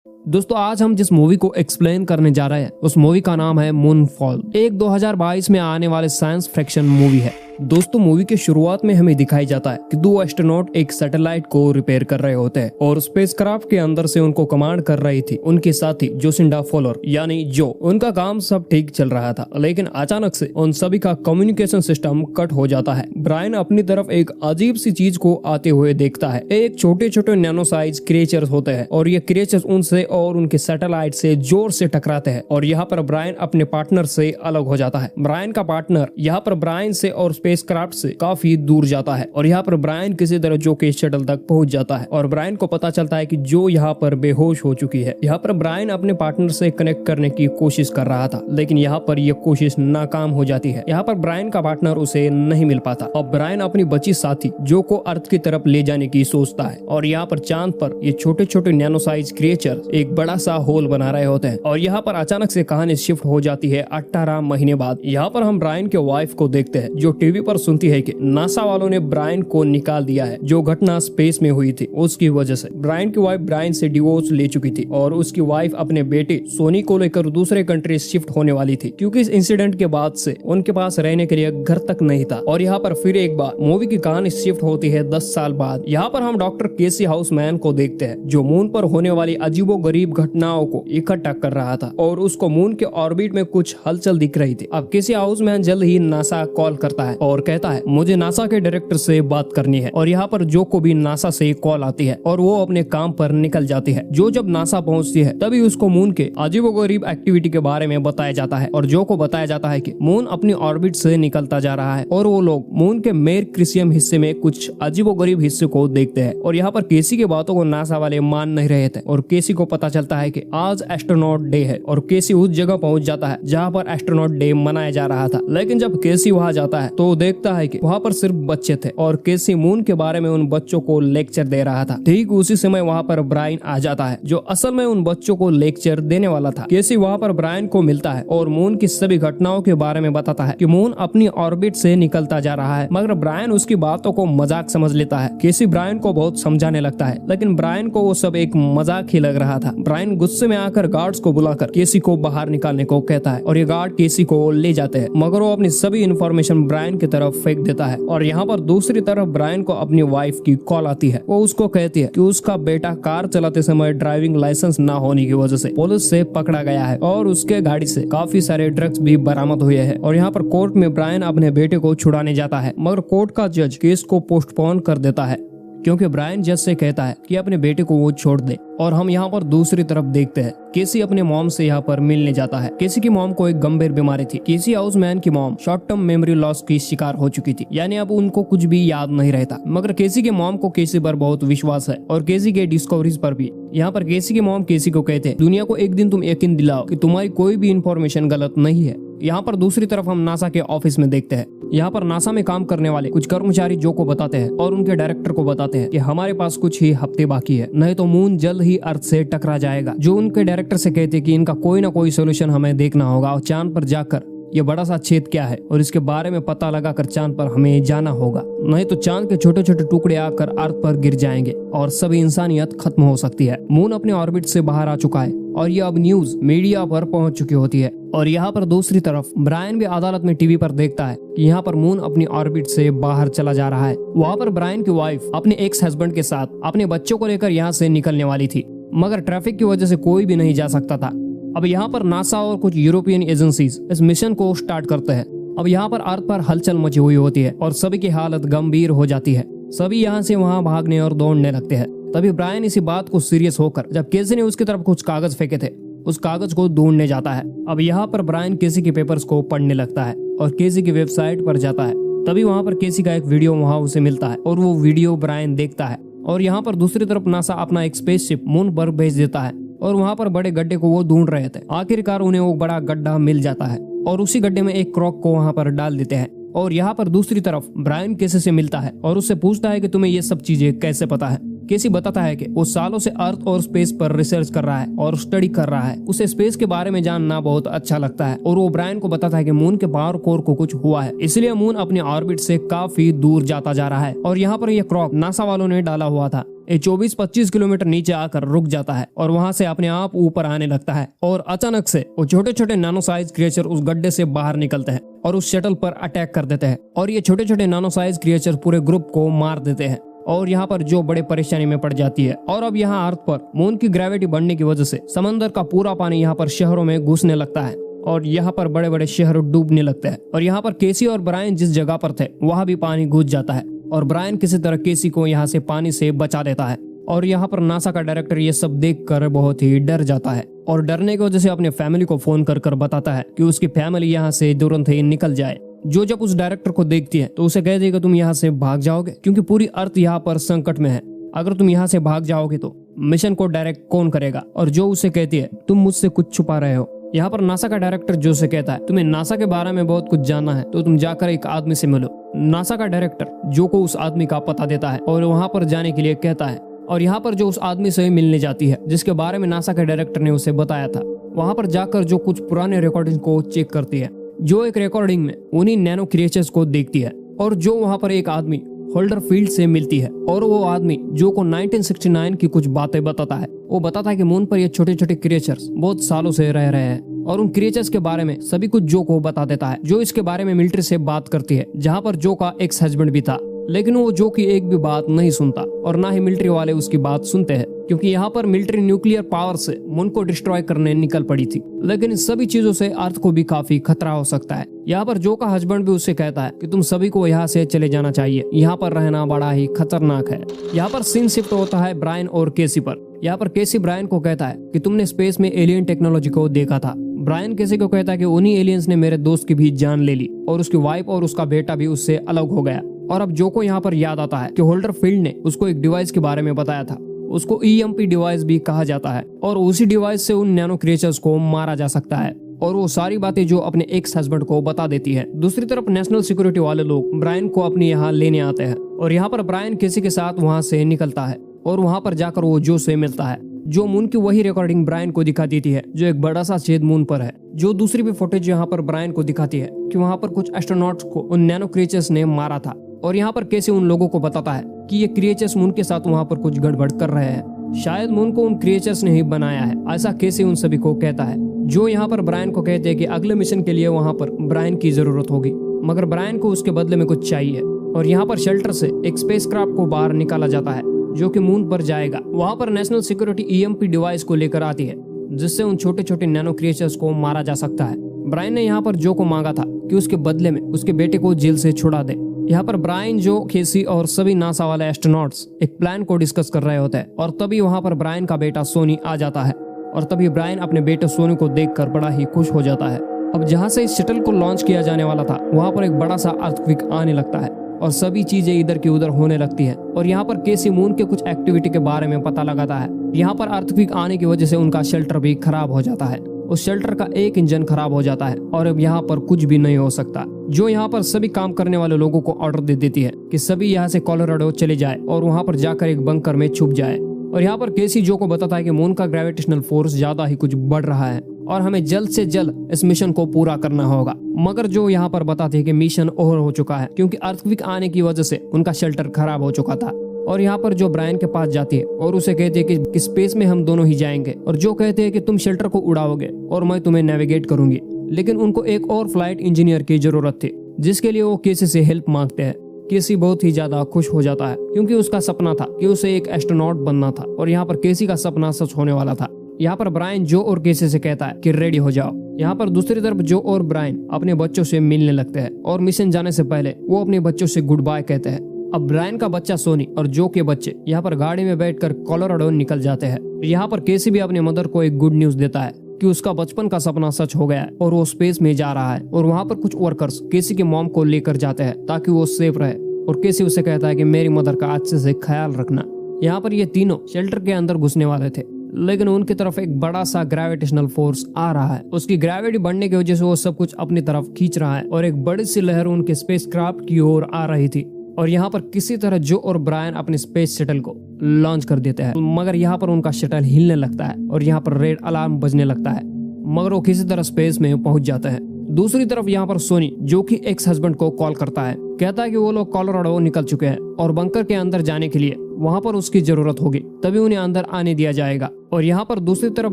दोस्तों आज हम जिस मूवी को एक्सप्लेन करने जा रहे हैं उस मूवी का नाम है मूनफॉल। एक 2022 में आने वाले साइंस फिक्शन मूवी है। दोस्तों मूवी के शुरुआत में हमें दिखाई जाता है कि दो एस्ट्रोनॉट एक सैटेलाइट को रिपेयर कर रहे होते हैं और स्पेसक्राफ्ट के अंदर से उनको कमांड कर रही थी उनके साथी जोसिंडा फॉलर यानी जो। उनका काम सब ठीक चल रहा था, लेकिन अचानक से उन सभी का कम्युनिकेशन सिस्टम कट हो जाता है। ब्रायन अपनी तरफ एक अजीब सी चीज को आते हुए देखता है। एक छोटे छोटे नैनो साइज क्रिएचर्स होते हैं और ये क्रिएचर्स उनसे और उनके सैटेलाइट से जोर से टकराते हैं और यहाँ पर ब्रायन अपने पार्टनर से अलग हो जाता है। ब्रायन का पार्टनर यहाँ पर ब्रायन से और स्पेसक्राफ्ट से काफी दूर जाता है और यहाँ पर ब्रायन किसी तरह जो के शटल तक पहुंच जाता है और ब्रायन को पता चलता है कि जो यहाँ पर बेहोश हो चुकी है। यहाँ पर ब्रायन अपने पार्टनर से कनेक्ट करने की कोशिश कर रहा था, लेकिन यहाँ पर यह कोशिश नाकाम हो जाती है। यहाँ पर ब्रायन का पार्टनर उसे नहीं मिल पाता और ब्रायन अपनी बची साथी जो को अर्थ की तरफ ले जाने की सोचता है और यहाँ पर चांद पर ये छोटे छोटे नैनो साइज क्रिएचर एक बड़ा सा होल बना रहे होते हैं और यहाँ पर अचानक से कहानी शिफ्ट हो जाती है 18 महीने बाद। यहाँ पर हम ब्रायन के वाइफ को देखते हैं जो टीवी पर सुनती है कि नासा वालों ने ब्रायन को निकाल दिया है। जो घटना स्पेस में हुई थी उसकी वजह से ब्रायन की वाइफ ब्रायन से डिवोर्स ले चुकी थी और उसकी वाइफ अपने बेटे सोनी को लेकर दूसरे कंट्री शिफ्ट होने वाली थी, क्योंकि इस इंसिडेंट के बाद से उनके पास रहने के लिए घर तक नहीं था। और यहाँ पर फिर एक बार मूवी की कहानी शिफ्ट होती है 10 साल बाद। यहाँ पर हम डॉक्टर केसी हाउसमैन को देखते हैं जो मून पर होने वाली अजीबोगरीब घटनाओं को इकट्ठा कर रहा था और उसको मून के ऑर्बिट में कुछ हलचल दिख रही थी। अब केसी हाउसमैन जल्द ही नासा कॉल करता है और कहता है मुझे नासा के डायरेक्टर से बात करनी है। और यहाँ पर जो को भी नासा से कॉल आती है और वो अपने काम पर निकल जाती है। जो जब नासा पहुँचती है तभी उसको मून के अजीबोगरीब एक्टिविटी के बारे में बताया जाता है और जो को बताया जाता है कि मून अपनी ऑर्बिट से निकलता जा रहा है और वो लोग मून के मेर क्रिसियम हिस्से में कुछ अजीबोगरीब हिस्से को देखते हैं। और यहाँ पर केसी की बातों को नासा वाले मान नहीं रहे थे और केसी को पता चलता है कि आज एस्ट्रोनॉट डे है और केसी उस जगह पहुंच जाता है जहाँ पर एस्ट्रोनॉट डे मनाया जा रहा था। लेकिन जब केसी वहाँ जाता है तो वो देखता है कि वहाँ पर सिर्फ बच्चे थे और केसी मून के बारे में उन बच्चों को लेक्चर दे रहा था। ठीक उसी समय वहाँ पर ब्रायन आ जाता है जो असल में उन बच्चों को लेक्चर देने वाला था। केसी वहाँ पर ब्रायन को मिलता है और मून की सभी घटनाओं के बारे में बताता है कि मून अपनी ऑर्बिट से निकलता जा रहा है, मगर ब्रायन उसकी बातों को मजाक समझ लेता है। केसी ब्रायन को बहुत समझाने लगता है, लेकिन ब्रायन को वो सब एक मजाक ही लग रहा था। ब्रायन गुस्से में आकर गार्ड्स को बुलाकर केसी को बाहर निकालने को कहता है और ये गार्ड केसी को ले जाते हैं, मगर वो अपनी सभी इंफॉर्मेशन ब्रायन की तरफ फेंक देता है। और यहाँ पर दूसरी तरफ ब्रायन को अपनी वाइफ की कॉल आती है। वो उसको कहती है कि उसका बेटा कार चलाते समय ड्राइविंग लाइसेंस ना होने की वजह से पुलिस से पकड़ा गया है और उसके गाड़ी से काफी सारे ड्रग्स भी बरामद हुए हैं। और यहाँ पर कोर्ट में ब्रायन अपने बेटे को छुड़ाने जाता है, मगर कोर्ट का जज केस को पोस्टपोन कर देता है क्योंकि ब्रायन जज से कहता है कि अपने बेटे को वो छोड़ दे। और हम यहाँ पर दूसरी तरफ देखते हैं केसी अपने मॉम से यहाँ पर मिलने जाता है। केसी की मॉम को एक गंभीर बीमारी थी। केसी हाउसमैन की mom short term memory loss की शिकार हो चुकी थी, यानी अब उनको कुछ भी याद नहीं रहता। मगर केसी के मॉम को केसी पर बहुत विश्वास है और केसी के डिस्कवरीज पर भी। यहाँ पर केसी की मॉम केसी को कहते हैं दुनिया को एक दिन तुम यकीन दिलाओ कि तुम्हारी कोई भी इंफॉर्मेशन गलत नहीं है। यहाँ पर दूसरी तरफ हम नासा के ऑफिस में देखते हैं। यहाँ पर नासा में काम करने वाले कुछ कर्मचारी जो को बताते हैं और उनके डायरेक्टर को बताते हैं कि हमारे पास कुछ ही हफ्ते बाकी है, नहीं तो मून जल्द ही अर्थ से टकरा जाएगा। जो उनके डायरेक्टर से कहते हैं कि इनका कोई ना कोई सोल्यूशन हमें देखना होगा और चांद पर जाकर ये बड़ा सा छेद क्या है और इसके बारे में पता लगाकर चांद पर हमें जाना होगा, नहीं तो चांद के छोटे छोटे टुकड़े आकर अर्थ पर गिर जाएंगे और सभी इंसानियत खत्म हो सकती है। मून अपने ऑर्बिट से बाहर आ चुका है और ये अब न्यूज मीडिया पर पहुंच चुकी होती है। और यहाँ पर दूसरी तरफ ब्रायन भी अदालत में टीवी पर देखता है कि यहाँ पर मून अपनी ऑर्बिट से बाहर चला जा रहा है। वहाँ पर ब्रायन की वाइफ अपने एक्स हस्बैंड के साथ अपने बच्चों को लेकर यहाँ से निकलने वाली थी, मगर ट्रैफिक की वजह से कोई भी नहीं जा सकता था। अब यहाँ पर नासा और कुछ यूरोपियन एजेंसीज इस मिशन को स्टार्ट करते हैं। अब यहाँ पर अर्थ पर हलचल मची हुई होती है और सभी की हालत गंभीर हो जाती है। सभी यहाँ से वहाँ भागने और दौड़ने लगते हैं। तभी ब्रायन इसी बात को सीरियस होकर जब केसी ने उसकी तरफ कुछ कागज फेंके थे उस कागज को ढूंढने जाता है। अब यहाँ पर ब्रायन केसी के पेपर्स को पढ़ने लगता है और केसी की वेबसाइट पर जाता है। तभी वहाँ पर केसी का एक वीडियो वहाँ उसे मिलता है और वो वीडियो ब्रायन देखता है। और यहाँ पर दूसरी तरफ नासा अपना एक स्पेसशिप मून पर भेज देता है और वहाँ पर बड़े गड्ढे को वो ढूंढ रहे थे। आखिरकार उन्हें वो बड़ा गड्ढा मिल जाता है और उसी गड्ढे में एक क्रॉक को वहाँ पर डाल देते हैं। और यहाँ पर दूसरी तरफ ब्रायन केसी से मिलता है और उससे पूछता है कि तुम्हें ये सब चीजें कैसे पता है। केसी बताता है कि वो सालों से अर्थ और स्पेस पर रिसर्च कर रहा है और स्टडी कर रहा है। उसे स्पेस के बारे में जानना बहुत अच्छा लगता है और वो ब्रायन को बताता है कि मून के पावर कोर को कुछ हुआ है, इसलिए मून अपने ऑर्बिट से काफी दूर जाता जा रहा है। और यहाँ पर यह क्रॉक नासा वालों ने डाला हुआ था। ये 24-25 किलोमीटर नीचे आकर रुक जाता है और वहां से अपने आप ऊपर आने लगता है और अचानक से वो छोटे छोटे नानो साइज क्रिएचर उस गड्ढे से बाहर निकलते हैं और उस शटल पर अटैक कर देते हैं और ये छोटे छोटे नानो साइज क्रिएचर पूरे ग्रुप को मार देते हैं और यहाँ पर जो बड़े परेशानी में पड़ जाती है। और अब यहाँ अर्थ पर मून की ग्रेविटी बढ़ने की वजह से समंदर का पूरा पानी यहाँ पर शहरों में घुसने लगता है और यहाँ पर बड़े बड़े शहर डूबने लगते हैं और यहाँ पर केसी और ब्रायन जिस जगह पर थे वहाँ भी पानी घुस जाता है और ब्रायन किसी तरह केसी को यहाँ से पानी से बचा देता है। और यहाँ पर नासा का डायरेक्टर ये सब देखकर बहुत ही डर जाता है और डरने की वजह से अपने फैमिली को फोन कर कर बताता है कि उसकी फैमिली यहाँ से तुरंत ही निकल जाए। जो जब उस डायरेक्टर को देखती है तो उसे कहती है कि तुम यहाँ से भाग जाओगे क्योंकि पूरी अर्थ यहाँ पर संकट में है। अगर तुम यहाँ से भाग जाओगे तो मिशन को डायरेक्ट कौन करेगा। और जो उसे कहती है तुम मुझसे कुछ छुपा रहे हो। यहाँ पर नासा का डायरेक्टर जो से कहता है तुम्हें नासा के बारे में बहुत कुछ जानना है तो तुम जाकर एक आदमी से मिलो। नासा का डायरेक्टर जो को उस आदमी का पता देता है और वहाँ पर जाने के लिए कहता है और यहाँ पर जो उस आदमी से मिलने जाती है जिसके बारे में नासा के डायरेक्टर ने उसे बताया था। वहाँ पर जाकर जो कुछ पुराने रिकॉर्डिंग को चेक करती है जो एक रिकॉर्डिंग में उन्हीं नैनो क्रिएचर्स को देखती है और जो वहाँ पर एक आदमी होल्डर फील्ड से मिलती है और वो आदमी जो को 1969 की कुछ बातें बताता है। वो बताता है कि मून पर ये छोटे छोटे क्रिएचर्स बहुत सालों से रह रहे हैं और उन क्रिएचर्स के बारे में सभी कुछ जो को बता देता है। जो इसके बारे में मिलिट्री से बात करती है जहाँ पर जो का एक्स हस्बैंड भी था, लेकिन वो जो की एक भी बात नहीं सुनता और ना ही मिलिट्री वाले उसकी बात सुनते हैं क्योंकि यहाँ पर मिलिट्री न्यूक्लियर पावर से मून को डिस्ट्रॉय करने निकल पड़ी थी। लेकिन इन सभी चीजों से अर्थ को भी काफी खतरा हो सकता है। यहाँ पर जो का हस्बैंड भी उससे कहता है कि तुम सभी को यहाँ से चले जाना चाहिए, यहाँ पर रहना बड़ा ही खतरनाक है। यहाँ पर सीन शिफ्ट होता है ब्रायन और केसी पर। यहाँ पर केसी ब्रायन को कहता है कि तुमने स्पेस में एलियन टेक्नोलॉजी को देखा था। ब्रायन केसी को कहता है कि उन्हीं एलियंस ने मेरे दोस्त की भी जान ले ली और उसकी वाइफ और उसका बेटा भी उससे अलग हो गया। और अब जो को यहाँ पर याद आता है कि होल्डर फील्ड ने उसको एक डिवाइस के बारे में बताया था, उसको EMP डिवाइस भी कहा जाता है और उसी डिवाइस से उन नैनो क्रिएचर्स को मारा जा सकता है। और वो सारी बातें जो अपने एक्स हस्बैंड को बता देती है। दूसरी तरफ नेशनल सिक्योरिटी वाले लोग ब्रायन को अपने यहाँ लेने आते हैं और यहाँ पर ब्रायन किसी के साथ वहाँ से निकलता है और वहाँ पर जाकर वो जो से मिलता है। जो मून की वही रिकॉर्डिंग ब्रायन को दिखा देती है जो एक बड़ा सा छेद मून पर है। जो दूसरी भी फुटेज यहाँ पर ब्रायन को दिखाती है कि वहाँ पर कुछ एस्ट्रोनॉट्स को उन नैनो क्रिएचर्स ने मारा था। और यहाँ पर कैसे उन लोगों को बताता है कि ये क्रिएचर्स मून के साथ वहाँ पर कुछ गड़बड़ कर रहे हैं, शायद मून को उन क्रिएचर्स ने ही बनाया है, ऐसा कैसे उन सभी को कहता है। जो यहाँ पर ब्रायन को कहते हैं कि अगले मिशन के लिए वहाँ पर ब्रायन की जरूरत होगी, मगर ब्रायन को उसके बदले में कुछ चाहिए। और यहाँ पर शेल्टर से एक स्पेसक्राफ्ट को बाहर निकाला जाता है जो कि मून पर जाएगा। वहाँ पर नेशनल सिक्योरिटी EMP डिवाइस को लेकर आती है जिससे उन छोटे छोटे नैनो क्रिएचर्स को मारा जा सकता है। ब्रायन ने यहाँ पर जो को मांगा था कि उसके बदले में उसके बेटे को जेल से छुड़ा दे। यहाँ पर ब्रायन, जो, केसी और सभी नासा वाले एस्ट्रोनॉट्स एक प्लान को डिस्कस कर रहे होते हैं और तभी वहाँ पर ब्रायन का बेटा सोनी आ जाता है और तभी ब्रायन अपने बेटे सोनी को देखकर बड़ा ही खुश हो जाता है। अब जहाँ से इस शटल को लॉन्च किया जाने वाला था वहाँ पर एक बड़ा सा अर्थक्वेक आने लगता है और सभी चीजें इधर की उधर होने लगती है। और यहाँ पर केसी मून के कुछ एक्टिविटी के बारे में पता लगाता है। यहाँ पर अर्थक्वेक आने की वजह से उनका शेल्टर भी खराब हो जाता है। उस शेल्टर का एक इंजन खराब हो जाता है और अब यहाँ पर कुछ भी नहीं हो सकता। जो यहाँ पर सभी काम करने वाले लोगों को ऑर्डर दे देती है कि सभी यहाँ से कोलोराडो चले जाए और वहाँ पर जाकर एक बंकर में छुप जाए। और यहाँ पर केसी जो को बताता है कि मून का ग्रेविटेशनल फोर्स ज्यादा ही कुछ बढ़ रहा है और हमें जल्द से जल्द इस मिशन को पूरा करना होगा। मगर जो यहाँ पर बताते हैं कि मिशन ओवर हो चुका है क्योंकि अर्थक्वेक आने की वजह से उनका शेल्टर खराब हो चुका था। और यहाँ पर जो ब्रायन के पास जाती है और उसे कहती है कि स्पेस में हम दोनों ही जाएंगे और जो कहते हैं कि तुम शेल्टर को उड़ाओगे और मैं तुम्हें नेविगेट करूंगी। लेकिन उनको एक और फ्लाइट इंजीनियर की जरूरत थी जिसके लिए वो केसी से हेल्प मांगते हैं। केसी बहुत ही ज्यादा खुश हो जाता है क्योंकि उसका सपना था कि उसे एक एस्ट्रोनॉट बनना था और यहाँ पर केसी का सपना सच होने वाला था। यहाँ पर ब्रायन जो और केसी से कहता है कि रेडी हो जाओ। यहाँ पर दूसरी तरफ जो और ब्रायन अपने बच्चों से मिलने लगते हैं और मिशन जाने से पहले वो अपने बच्चों से गुड बाय कहते हैं। अब ब्रायन का बच्चा सोनी और जो के बच्चे यहाँ पर गाड़ी में बैठकर कोलोराडो निकल जाते हैं। यहाँ पर केसी भी अपने मदर को एक गुड न्यूज देता है कि उसका बचपन का सपना सच हो गया है और वो स्पेस में जा रहा है। और वहाँ पर कुछ वर्कर्स केसी के मॉम को लेकर जाते हैं ताकि वो सेफ रहे और केसी उसे कहता है कि मेरी मदर का अच्छे से ख्याल रखना। यहाँ पर ये तीनों शेल्टर के अंदर घुसने वाले थे लेकिन उनकी तरफ एक बड़ा सा ग्रेविटेशनल फोर्स आ रहा है। उसकी ग्रेविटी बढ़ने की वजह से वो सब कुछ अपनी तरफ खींच रहा है और एक बड़ी सी लहर उनके स्पेसक्राफ्ट की ओर आ रही थी। और यहाँ पर किसी तरह जो और ब्रायन अपने स्पेस शटल को लॉन्च कर देते हैं मगर यहाँ पर उनका शटल हिलने लगता है और यहाँ पर रेड अलार्म बजने लगता है मगर वो किसी तरह स्पेस में पहुंच जाते हैं। दूसरी तरफ यहाँ पर सोनी जो कि एक्स हस्बैंड को कॉल करता है, कहता है कि वो लोग कोलोराडो निकल चुके हैं और बंकर के अंदर जाने के लिए वहाँ पर उसकी जरूरत होगी, तभी उन्हें अंदर आने दिया जाएगा। और यहाँ पर दूसरी तरफ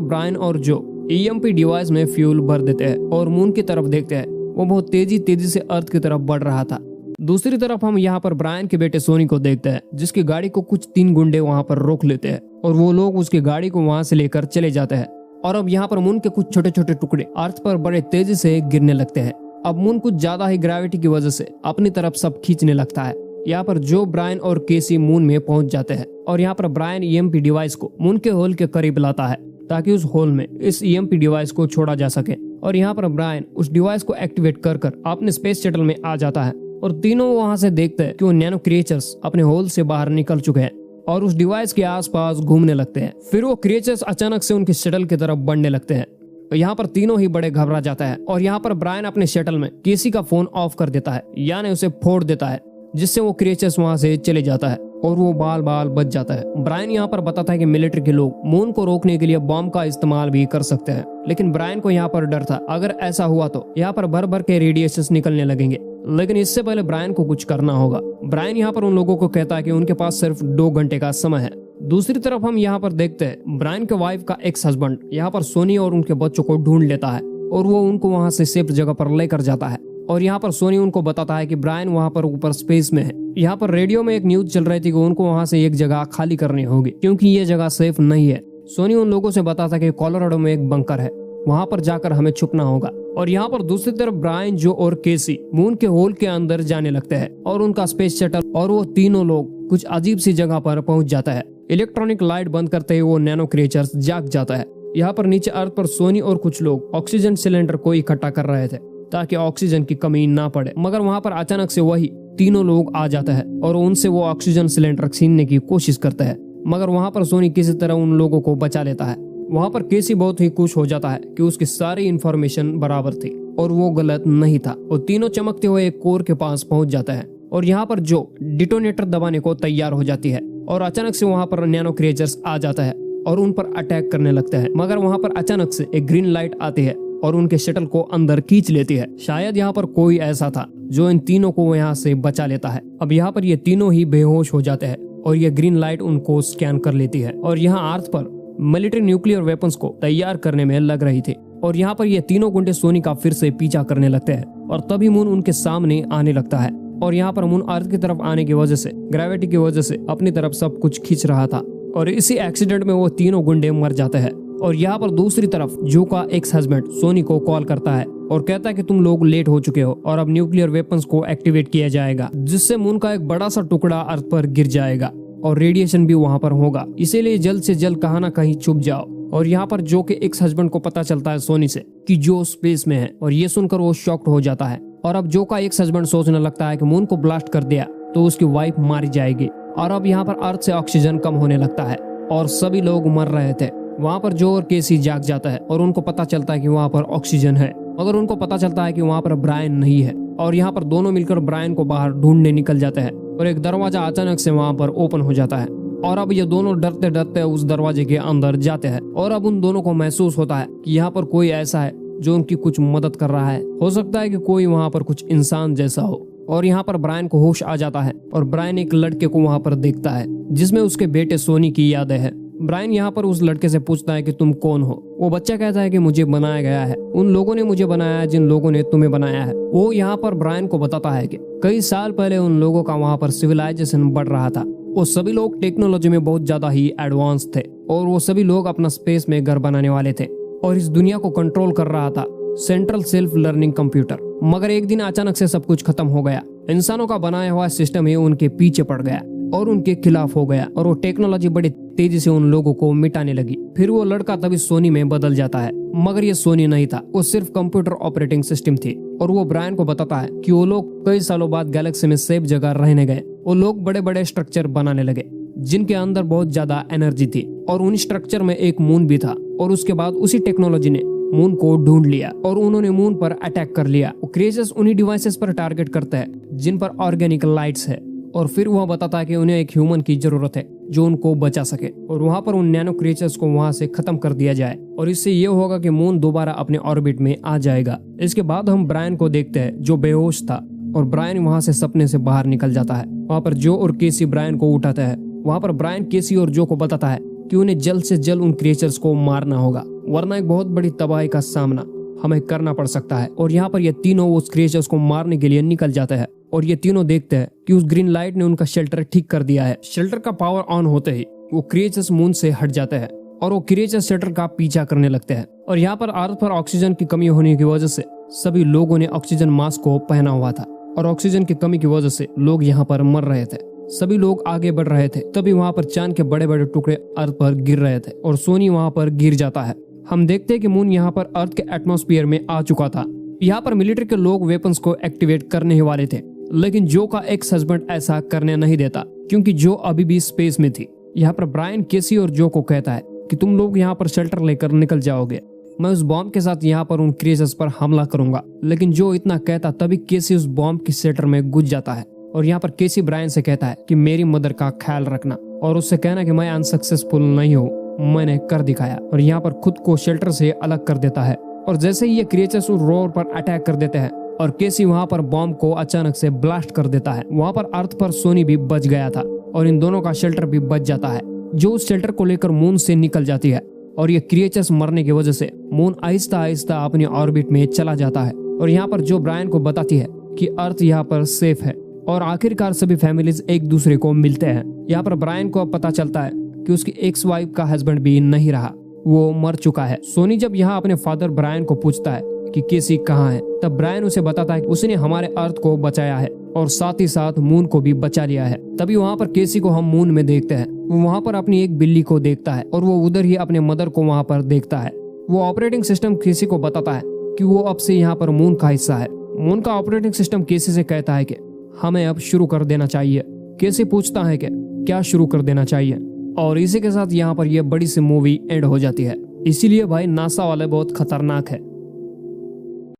ब्रायन और जो EMP डिवाइस में फ्यूल भर देते हैं और मून की तरफ देखते हैं। वो बहुत तेजी से अर्थ की तरफ बढ़ रहा था। दूसरी तरफ हम यहाँ पर ब्रायन के बेटे सोनी को देखते हैं, जिसकी गाड़ी को कुछ 3 गुंडे वहाँ पर रोक लेते हैं और वो लोग उसकी गाड़ी को वहाँ से लेकर चले जाते हैं। और अब यहाँ पर मून के कुछ छोटे छोटे टुकड़े अर्थ पर बड़े तेजी से गिरने लगते हैं। अब मून कुछ ज्यादा ही ग्रेविटी की वजह से अपनी तरफ सब खींचने लगता है। यहाँ पर जो ब्रायन और केसी मून में पहुंच जाते हैं और यहाँ पर ब्रायन EMP डिवाइस को मून के होल के करीब लाता है ताकि उस होल में इस EMP डिवाइस को छोड़ा जा सके। और यहाँ पर ब्रायन उस डिवाइस को एक्टिवेट कर अपने स्पेस शटल में आ जाता है और तीनों वहाँ से देखते हैं कि वो नैनो क्रिएचर्स अपने होल से बाहर निकल चुके हैं और उस डिवाइस के आसपास घूमने लगते हैं। फिर वो क्रिएचर्स अचानक से उनके शटल की तरफ बढ़ने लगते हैं। यहाँ पर तीनों ही बड़े घबरा जाता है और यहाँ पर ब्रायन अपने शटल में केसी का फोन ऑफ कर देता है, यानी उसे फोड़ देता है, जिससे वो क्रिएचर्स वहाँ से चले जाता है और वो बाल बाल बच जाता है। ब्रायन यहाँ पर बताता है कि मिलिट्री के लोग मून को रोकने के लिए बॉम्ब का इस्तेमाल भी कर सकते हैं, लेकिन ब्रायन को यहाँ पर डर था, अगर ऐसा हुआ तो यहाँ पर भर भर के रेडिएशंस निकलने लगेंगे, लेकिन इससे पहले ब्रायन को कुछ करना होगा। ब्रायन यहाँ पर उन लोगों को कहता है कि उनके पास सिर्फ 2 घंटे का समय है। दूसरी तरफ हम यहाँ पर देखते हैं ब्रायन के वाइफ का एक्स हस्बैंड यहाँ पर सोनी और उनके बच्चों को ढूंढ लेता है और वो उनको वहाँ से सेफ जगह पर लेकर जाता है। और यहाँ पर सोनी उनको बताता है कि ब्रायन वहाँ पर ऊपर स्पेस में है। यहाँ पर रेडियो में एक न्यूज चल रही थी कि उनको वहाँ से एक जगह खाली करनी होगी क्योंकि ये जगह सेफ नहीं है। सोनी उन लोगों से बताता है कि कोलोराडो में एक बंकर है, वहाँ पर जाकर हमें छुपना होगा। और यहाँ पर दूसरी तरफ ब्रायन, जो और केसी मून के होल के अंदर जाने लगते हैं और उनका स्पेस शटल और वो तीनों लोग कुछ अजीब सी जगह पर पहुंच जाता है। इलेक्ट्रॉनिक लाइट बंद करते ही वो नैनो क्रिएचर्स जाग जाता है। यहाँ पर नीचे अर्थ पर सोनी और कुछ लोग ऑक्सीजन सिलेंडर को इकट्ठा कर रहे थे ताकि ऑक्सीजन की कमी ना पड़े, मगर वहाँ पर अचानक से वही तीनों लोग आ जाता है और उनसे वो ऑक्सीजन सिलेंडर छीनने की कोशिश करता है, मगर वहाँ पर सोनी किसी तरह उन लोगों को बचा लेता है। वहाँ पर केसी बहुत ही खुश हो जाता है कि उसकी सारी इंफॉर्मेशन बराबर थी और वो गलत नहीं था। और तीनों चमकते हुए एक कोर के पास पहुंच जाता है और यहाँ पर जो डिटोनेटर दबाने को तैयार हो जाती है और अचानक से वहाँ पर नैनो क्रिएचर्स आ जाता है और उन पर अटैक करने लगता है, मगर वहाँ पर अचानक से एक ग्रीन लाइट आती है और उनके शटल को अंदर खींच लेती है। शायद यहाँ पर कोई ऐसा था जो इन तीनों को यहाँ से बचा लेता है। अब यहाँ पर ये तीनों ही बेहोश हो जाते हैं और ये ग्रीन लाइट उनको स्कैन कर लेती है और यहाँ अर्थ पर मिलिट्री न्यूक्लियर वेपन्स को तैयार करने में लग रही थी। और यहाँ पर ये तीनों गुंडे सोनी का फिर से पीछा करने लगते हैं और तभी मून उनके सामने आने लगता है और यहाँ पर मून अर्थ की तरफ आने की वजह से, ग्रेविटी की वजह से अपनी तरफ सब कुछ खींच रहा था और इसी एक्सीडेंट में वो तीनों गुंडे मर जाते हैं। और यहाँ पर दूसरी तरफ जो का एक्स हस्बैंड सोनी को कॉल करता है और कहता है कि तुम लोग लेट हो चुके हो और अब न्यूक्लियर वेपन्स को एक्टिवेट किया जाएगा, जिससे मून का एक बड़ा सा टुकड़ा अर्थ पर गिर जाएगा और रेडिएशन भी वहाँ पर होगा, इसीलिए जल्द से जल्द कहाँ ना कहीं छुप जाओ। और यहाँ पर जो के एक्स हस्बैंड को पता चलता है सोनी से कि जो स्पेस में है और ये सुनकर वो शॉक्ड हो जाता है। और अब जो का एक्स हस्बैंड सोचने लगता है कि मून को ब्लास्ट कर दिया तो उसकी वाइफ मारी जाएगी। और अब यहाँ पर अर्थ से ऑक्सीजन कम होने लगता है और सभी लोग मर रहे थे। वहाँ पर जो और केसी जाग जाता है और उनको पता चलता है कि वहाँ पर ऑक्सीजन है, मगर उनको पता चलता है कि वहाँ पर ब्रायन नहीं है। और यहाँ पर दोनों मिलकर ब्रायन को बाहर ढूंढने निकल जाते हैं और एक दरवाजा अचानक से वहाँ पर ओपन हो जाता है और अब ये दोनों डरते डरते उस दरवाजे के अंदर जाते हैं। और अब उन दोनों को महसूस होता है कि यहाँ पर कोई ऐसा है जो उनकी कुछ मदद कर रहा है। हो सकता है कि कोई वहाँ पर कुछ इंसान जैसा हो। और यहाँ पर ब्रायन को होश आ जाता है और ब्रायन एक लड़के को वहाँ पर देखता है जिसमें उसके बेटे सोनी की यादें हैं। ब्रायन यहाँ पर उस लड़के से पूछता है कि तुम कौन हो। वो बच्चा कहता है कि मुझे बनाया गया है, उन लोगों ने मुझे बनाया है जिन लोगों ने तुम्हें बनाया है। वो यहाँ पर ब्रायन को बताता है कि कई साल पहले उन लोगों का वहाँ पर सिविलाइजेशन बढ़ रहा था। वो सभी लोग टेक्नोलॉजी में बहुत ज्यादा ही एडवांस थे और वो सभी लोग अपना स्पेस में घर बनाने वाले थे और इस दुनिया को कंट्रोल कर रहा था सेंट्रल सेल्फ लर्निंग कंप्यूटर। मगर एक दिन अचानक से सब कुछ खत्म हो गया। इंसानों का बनाया हुआ सिस्टम ही उनके पीछे पड़ गया और उनके खिलाफ हो गया और वो टेक्नोलॉजी बड़ी तेजी से उन लोगों को मिटाने लगी। फिर वो लड़का तभी सोनी में बदल जाता है, मगर ये सोनी नहीं था, वो सिर्फ कंप्यूटर ऑपरेटिंग सिस्टम थी। और वो ब्रायन को बताता है कि वो लोग कई सालों बाद गैलेक्सी में सेफ जगह रहने गए। वो लोग बड़े बड़े स्ट्रक्चर बनाने लगे जिनके अंदर बहुत ज्यादा एनर्जी थी और उन स्ट्रक्चर में एक मून भी था। और उसके बाद उसी टेक्नोलॉजी ने मून को ढूंढ लिया और उन्होंने मून पर अटैक कर लिया। वो क्रिएचर्स उन्हीं डिवाइसेस पर टारगेट करते हैं जिन पर ऑर्गेनिक लाइट्स है और फिर वह बताता है कि उन्हें एक ह्यूमन की जरूरत है जो उनको बचा सके और वहाँ पर उन नैनो क्रिएचर्स को वहाँ से खत्म कर दिया जाए और इससे ये होगा कि मून दोबारा अपने ऑर्बिट में आ जाएगा। इसके बाद हम ब्रायन को देखते हैं जो बेहोश था और ब्रायन वहाँ से सपने से बाहर निकल जाता है। वहाँ पर जो और केसी ब्रायन को उठाता है वहाँ पर ब्रायन केसी और जो को बताता है कि उन्हें जल्द से जल्द उन क्रिएचर्स को मारना होगा, वरना एक बहुत बड़ी तबाही का सामना हमें करना पड़ सकता है। और यहाँ पर ये तीनों उस क्रिएचर्स को मारने के लिए निकल जाते हैं और ये तीनों देखते हैं कि उस ग्रीन लाइट ने उनका शेल्टर ठीक कर दिया है। शेल्टर का पावर ऑन होते ही वो क्रिएचर्स मून से हट जाते हैं और वो क्रिएचर्स शेल्टर का पीछा करने लगते हैं। और यहाँ पर अर्थ पर ऑक्सीजन की कमी होने की वजह से सभी लोगों ने ऑक्सीजन मास्क को पहना हुआ था और ऑक्सीजन की कमी की वजह से लोग यहाँ पर मर रहे थे। सभी लोग आगे बढ़ रहे थे, तभी वहाँ पर चांद के बड़े बड़े टुकड़े अर्थ पर गिर रहे थे और सोनी वहाँ पर गिर जाता है। हम देखते हैं कि मून यहाँ पर अर्थ के एटमॉस्फेयर में आ चुका था। यहाँ पर मिलिट्री के लोग वेपन्स को एक्टिवेट करने ही वाले थे, लेकिन जो का एक्स हस्बैंड ऐसा करने नहीं देता क्योंकि जो अभी भी स्पेस में थी। यहाँ पर ब्रायन केसी और जो को कहता है कि तुम लोग यहाँ पर शेल्टर लेकर निकल जाओगे, मैं उस बॉम्ब के साथ यहाँ पर उन क्रिएचर्स पर हमला करूंगा। लेकिन जो इतना कहता तभी केसी उस बॉम्ब की शेल्टर में घुस जाता है और यहाँ पर केसी ब्रायन से कहता है कि मेरी मदर का ख्याल रखना और उससे कहना कि मैं अनसक्सेसफुल नहीं हूँ, मैंने कर दिखाया। और यहाँ पर खुद को शेल्टर से अलग कर देता है और जैसे ही ये क्रिएचर्स उस रोवर पर अटैक कर देते हैं और केसी वहाँ पर बॉम्ब को अचानक से ब्लास्ट कर देता है। वहाँ पर अर्थ पर सोनी भी बच गया था और इन दोनों का शेल्टर भी बच जाता है, जो उस शेल्टर को लेकर मून से निकल जाती है। और ये क्रिएचर्स मरने की वजह से मून आहिस्ता आहिस्ता अपने ऑर्बिट में चला जाता है। और यहाँ पर जो ब्रायन को बताती है कि अर्थ यहाँ पर सेफ है और आखिरकार सभी फैमिलीज एक दूसरे को मिलते हैं। यहाँ पर ब्रायन को अब पता चलता है कि उसकी एक्स वाइफ का हस्बैंड भी नहीं रहा, वो मर चुका है। सोनी जब यहाँ अपने फादर ब्रायन को पूछता है कि केसी कहाँ है, तब ब्रायन उसे बताता है कि उसने हमारे अर्थ को बचाया है और साथ ही साथ मून को भी बचा लिया है। तभी वहाँ पर केसी को हम मून में देखते हैं। वो वहाँ पर अपनी एक बिल्ली को देखता है और वो उधर ही अपने मदर को वहाँ पर देखता है। वो ऑपरेटिंग सिस्टम केसी को बताता है कि वो अब से यहाँ पर मून का हिस्सा है। मून का ऑपरेटिंग सिस्टम केसी से कहता है कि हमें अब शुरू कर देना चाहिए। केसी पूछता है कि क्या शुरू कर देना चाहिए, और इसी के साथ यहाँ पर यह बड़ी सी मूवी एंड हो जाती है। इसीलिए भाई नासा वाले बहुत खतरनाक है।